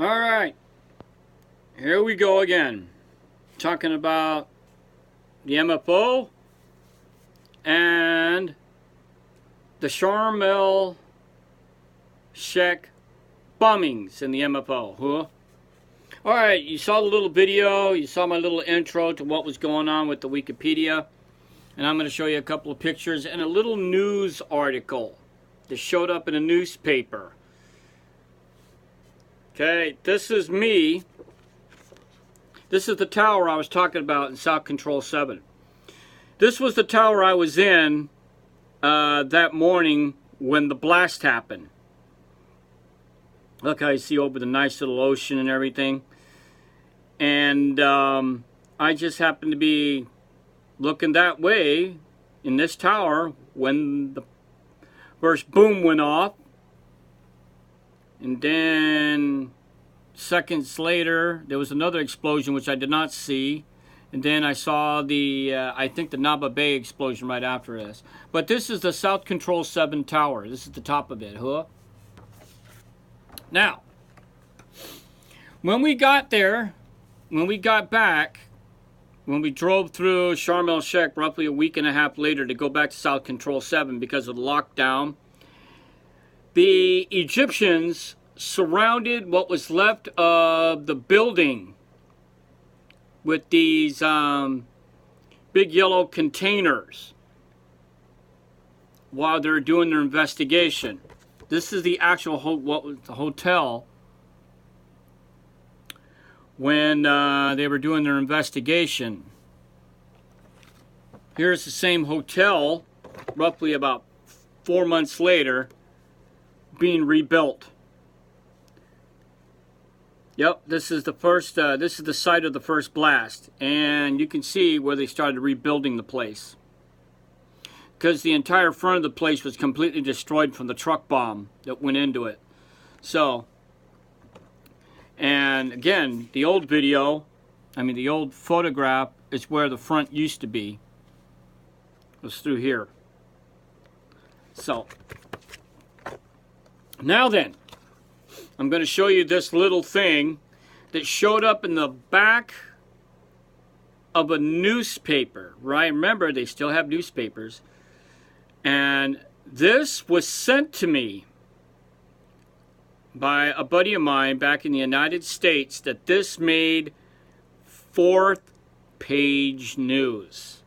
All right, here we go again, talking about the MFO and the Sharm Sheikh bombings in the MFO. Huh? All right, you saw the little video, you saw my little intro to what was going on with the Wikipedia, and I'm going to show you a couple of pictures and a little news article that showed up in a newspaper. Okay, this is me. This is the tower I was talking about in South Control 7. This was the tower I was in that morning when the blast happened. Look how you see over the nice little ocean and everything. And I just happened to be looking that way in this tower when the first boom went off. And then seconds later, there was another explosion which I did not see. And then I saw the, I think the Naba Bay explosion right after this. But this is the South Control 7 tower. This is the top of it, huh? Now, when we got there, when we got back, when we drove through Sharm el-Sheikh roughly a week and a half later to go back to South Control 7 because of the lockdown, the Egyptians surrounded what was left of the building with these big yellow containers while they're doing their investigation. This is the actual hotel when they were doing their investigation. Here's the same hotel roughly about 4 months later being rebuilt. Yep, this is the first. This is the site of the first blast, and you can see where they started rebuilding the place, because the entire front of the place was completely destroyed from the truck bomb that went into it. So, and again, the old video, the old photograph is where the front used to be. It was through here. So, now then, I'm going to show you this little thing that showed up in the back of a newspaper, right? Remember, they still have newspapers. And this was sent to me by a buddy of mine back in the United States, that this made 4th page news.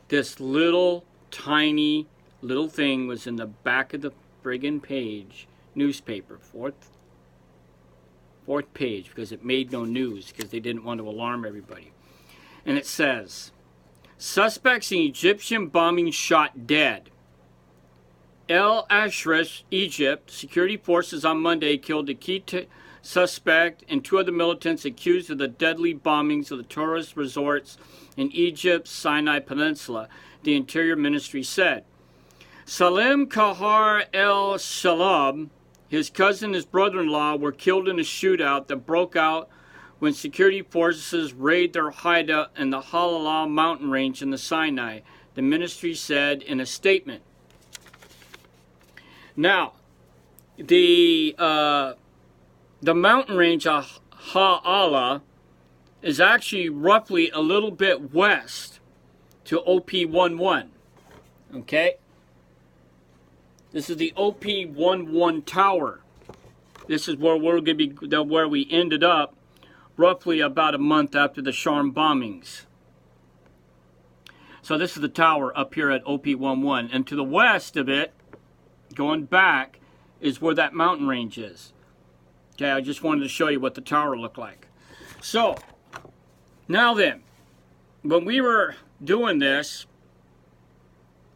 This little tiny little thing was in the back of the friggin' page, newspaper, fourth page, because it made no news, because they didn't want to alarm everybody. And it says, suspects in Egyptian bombing shot dead. El Ashrish, Egypt, security forces on Monday killed a key suspect and 2 other militants accused of the deadly bombings of the tourist resorts in Egypt's Sinai Peninsula, the Interior Ministry said. Salim Kahar el-Shalab, his cousin and his brother-in-law, were killed in a shootout that broke out when security forces raided their hideout in the Halala mountain range in the Sinai, the ministry said in a statement. Now, the mountain range of Halala is actually roughly a little bit west to OP-11. Okay? This is the OP-11 tower. This is where we're going to be, where we ended up roughly about a month after the Sharm bombings. So this is the tower up here at OP-11. And to the west of it, going back, is where that mountain range is. Okay, I just wanted to show you what the tower looked like. So, now then, when we were doing this,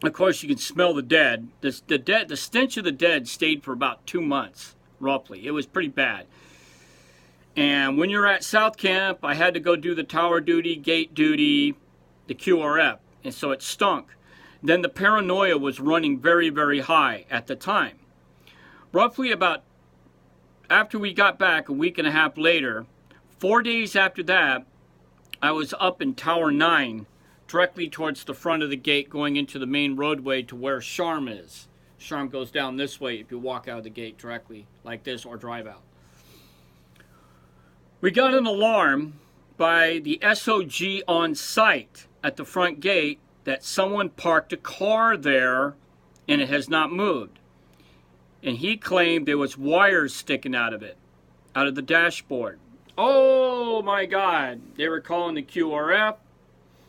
of course, you can smell the dead. The stench of the dead stayed for about 2 months, roughly. It was pretty bad. And when you're at South Camp, I had to go do the tower duty, gate duty, the QRF. And so it stunk. Then the paranoia was running very, very high at the time. Roughly about, after we got back a week and a half later, 4 days after that, I was up in Tower 9, directly towards the front of the gate going into the main roadway to where Sharm is. Sharm goes down this way if you walk out of the gate directly like this or drive out. We got an alarm by the SOG on site at the front gate that someone parked a car there and it has not moved. And he claimed there was wires sticking out of it, out of the dashboard. Oh my God, they were calling the QRF.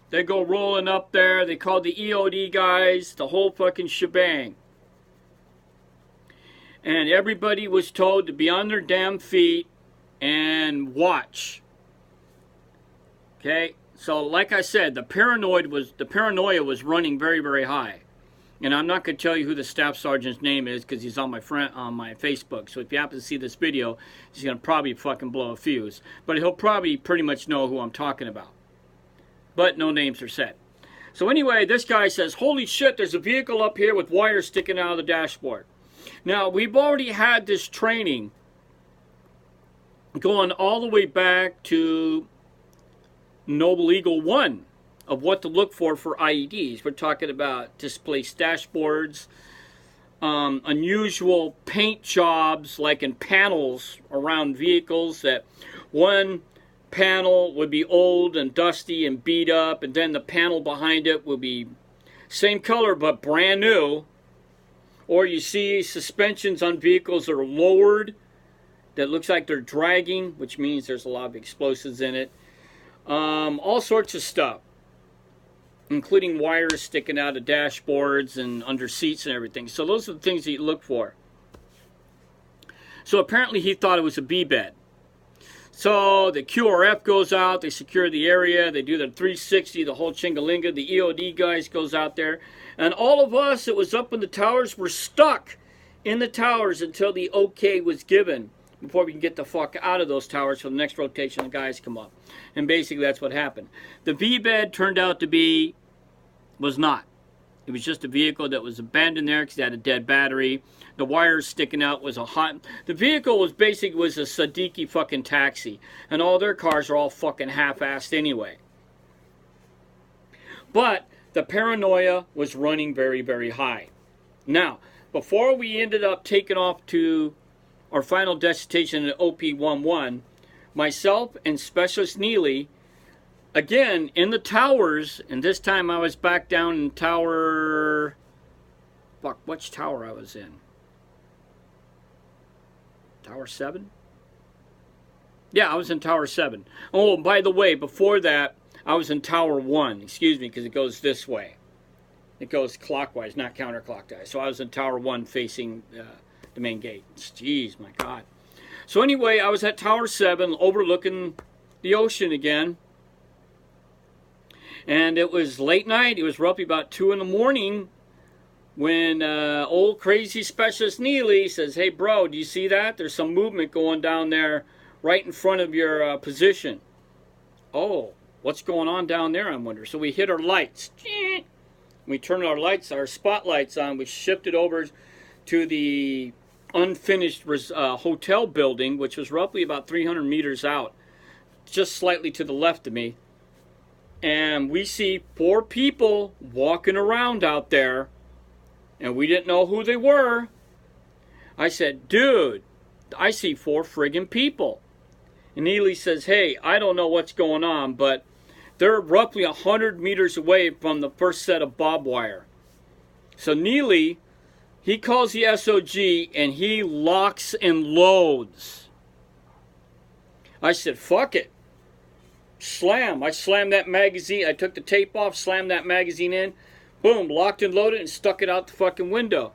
They go rolling up there. They called the EOD guys, the whole fucking shebang. And everybody was told to be on their damn feet and watch. Okay, so like I said, the paranoia was running very, very high. And I'm not going to tell you who the staff sergeant's name is because he's on my Facebook. So if you happen to see this video, he's going to probably fucking blow a fuse. But he'll probably pretty much know who I'm talking about. But no names are said. So anyway, this guy says, holy shit, there's a vehicle up here with wires sticking out of the dashboard. Now, we've already had this training going all the way back to Noble Eagle 1 of what to look for IEDs. We're talking about displaced dashboards, unusual paint jobs like in panels around vehicles, that one panel would be old and dusty and beat up, and then the panel behind it will be same color but brand new. Or you see suspensions on vehicles that are lowered that looks like they're dragging, which means there's a lot of explosives in it. All sorts of stuff, including wires sticking out of dashboards and under seats and everything. So those are the things that you look for. So apparently he thought it was a B-bed. So the QRF goes out, they secure the area, they do the 360, the whole chingalinga, the EOD guys goes out there, and all of us that was up in the towers were stuck in the towers until the okay was given before we can get the fuck out of those towers for the next rotation the guys come up. And basically that's what happened. The V-bed turned out to be, was not. It was just a vehicle that was abandoned there because it had a dead battery. The wires sticking out was the vehicle was basically a Siddiqui fucking taxi. And all their cars are all fucking half-assed anyway. But the paranoia was running very, very high. Now, before we ended up taking off to our final destination at OP11, myself and Specialist Neely, again, in the towers, and this time I was back down in tower... Fuck, which tower I was in? Tower 7? Yeah, I was in Tower 7. Oh, by the way, before that, I was in Tower 1. Excuse me, because it goes this way. It goes clockwise, not counterclockwise. So I was in Tower 1 facing the main gate. Jeez, my God. So anyway, I was at Tower 7 overlooking the ocean again. And it was late night. It was roughly about 2 in the morning when old crazy Specialist Neely says, hey, bro, do you see that? There's some movement going down there right in front of your position. Oh, what's going on down there, I wonder? So we hit our lights. We turned our lights, our spotlights on. We shifted over to the unfinished hotel building, which was roughly about 300 meters out, just slightly to the left of me. And we see 4 people walking around out there, and we didn't know who they were. I said, dude, I see 4 friggin' people. And Neely says, hey, I don't know what's going on, but they're roughly 100 meters away from the first set of barbed wire. So Neely, he calls the SOG, and he locks and loads. I said, fuck it. Slam. I slammed that magazine. I took the tape off, slammed that magazine in. Boom, locked and loaded and stuck it out the fucking window.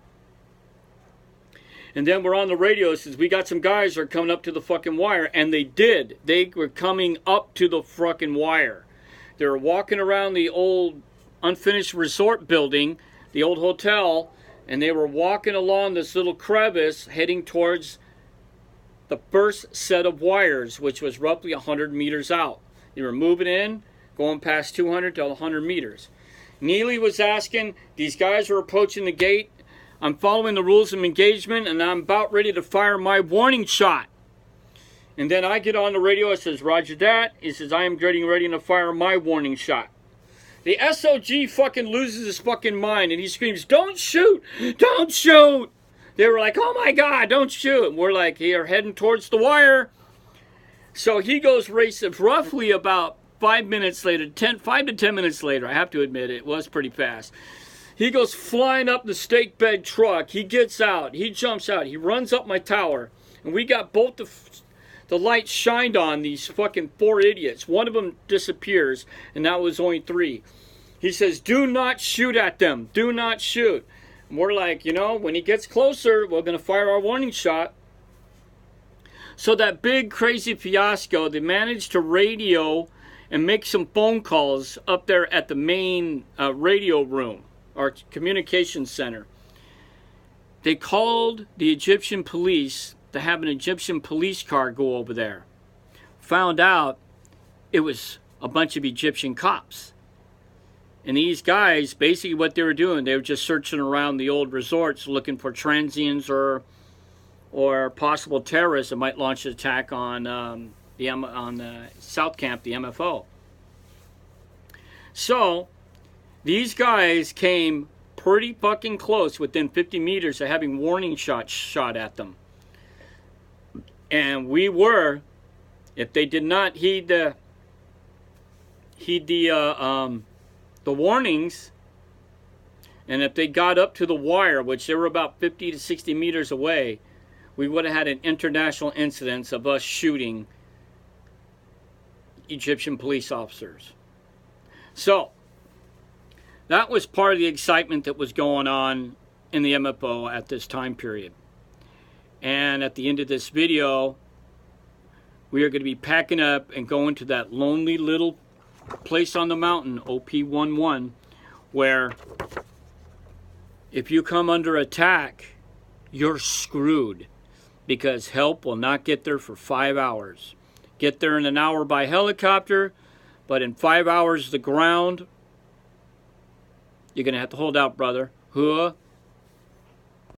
And then we're on the radio. It says, we got some guys that are coming up to the fucking wire. And they did. They were coming up to the fucking wire. They were walking around the old unfinished resort building, the old hotel, and they were walking along this little crevice heading towards the first set of wires, which was roughly 100 meters out. They were moving in, going past 200 to 100 meters. Neely was asking, these guys were approaching the gate. I'm following the rules of engagement, and I'm about ready to fire my warning shot. And then I get on the radio. It says, roger that. It says, I am getting ready to fire my warning shot. The SOG fucking loses his fucking mind, and he screams, "Don't shoot! Don't shoot!" They were like, "Oh my God, don't shoot!" And we're like, "Here, heading towards the wire." So he goes racing roughly about 5 minutes later, 5 to 10 minutes later. I have to admit, it was pretty fast. He goes flying up the stake bed truck. He gets out. He jumps out. He runs up my tower. And we got both the lights shined on these fucking 4 idiots. One of them disappears, and that was only 3. He says, "Do not shoot at them. Do not shoot." And we're like, you know, when he gets closer, we're going to fire our warning shot. So that big crazy fiasco, they managed to radio and make some phone calls up there at the main radio room, our communication center. They called the Egyptian police to have an Egyptian police car go over there. Found out it was a bunch of Egyptian cops. And these guys, basically what they were doing, they were just searching around the old resorts looking for transients or possible terrorists that might launch an attack on the South Camp, the MFO. So these guys came pretty fucking close, within 50 meters of having warning shots shot at them. And we were, if they did not heed the warnings, and if they got up to the wire, which they were about 50 to 60 meters away, we would have had an international incident of us shooting Egyptian police officers. So that was part of the excitement that was going on in the MFO at this time period. And at the end of this video, we are going to be packing up and going to that lonely little place on the mountain, OP11, where if you come under attack, you're screwed, because help will not get there for 5 hours. Get there in an hour by helicopter, but in 5 hours the ground, you're going to have to hold out, brother. Huh?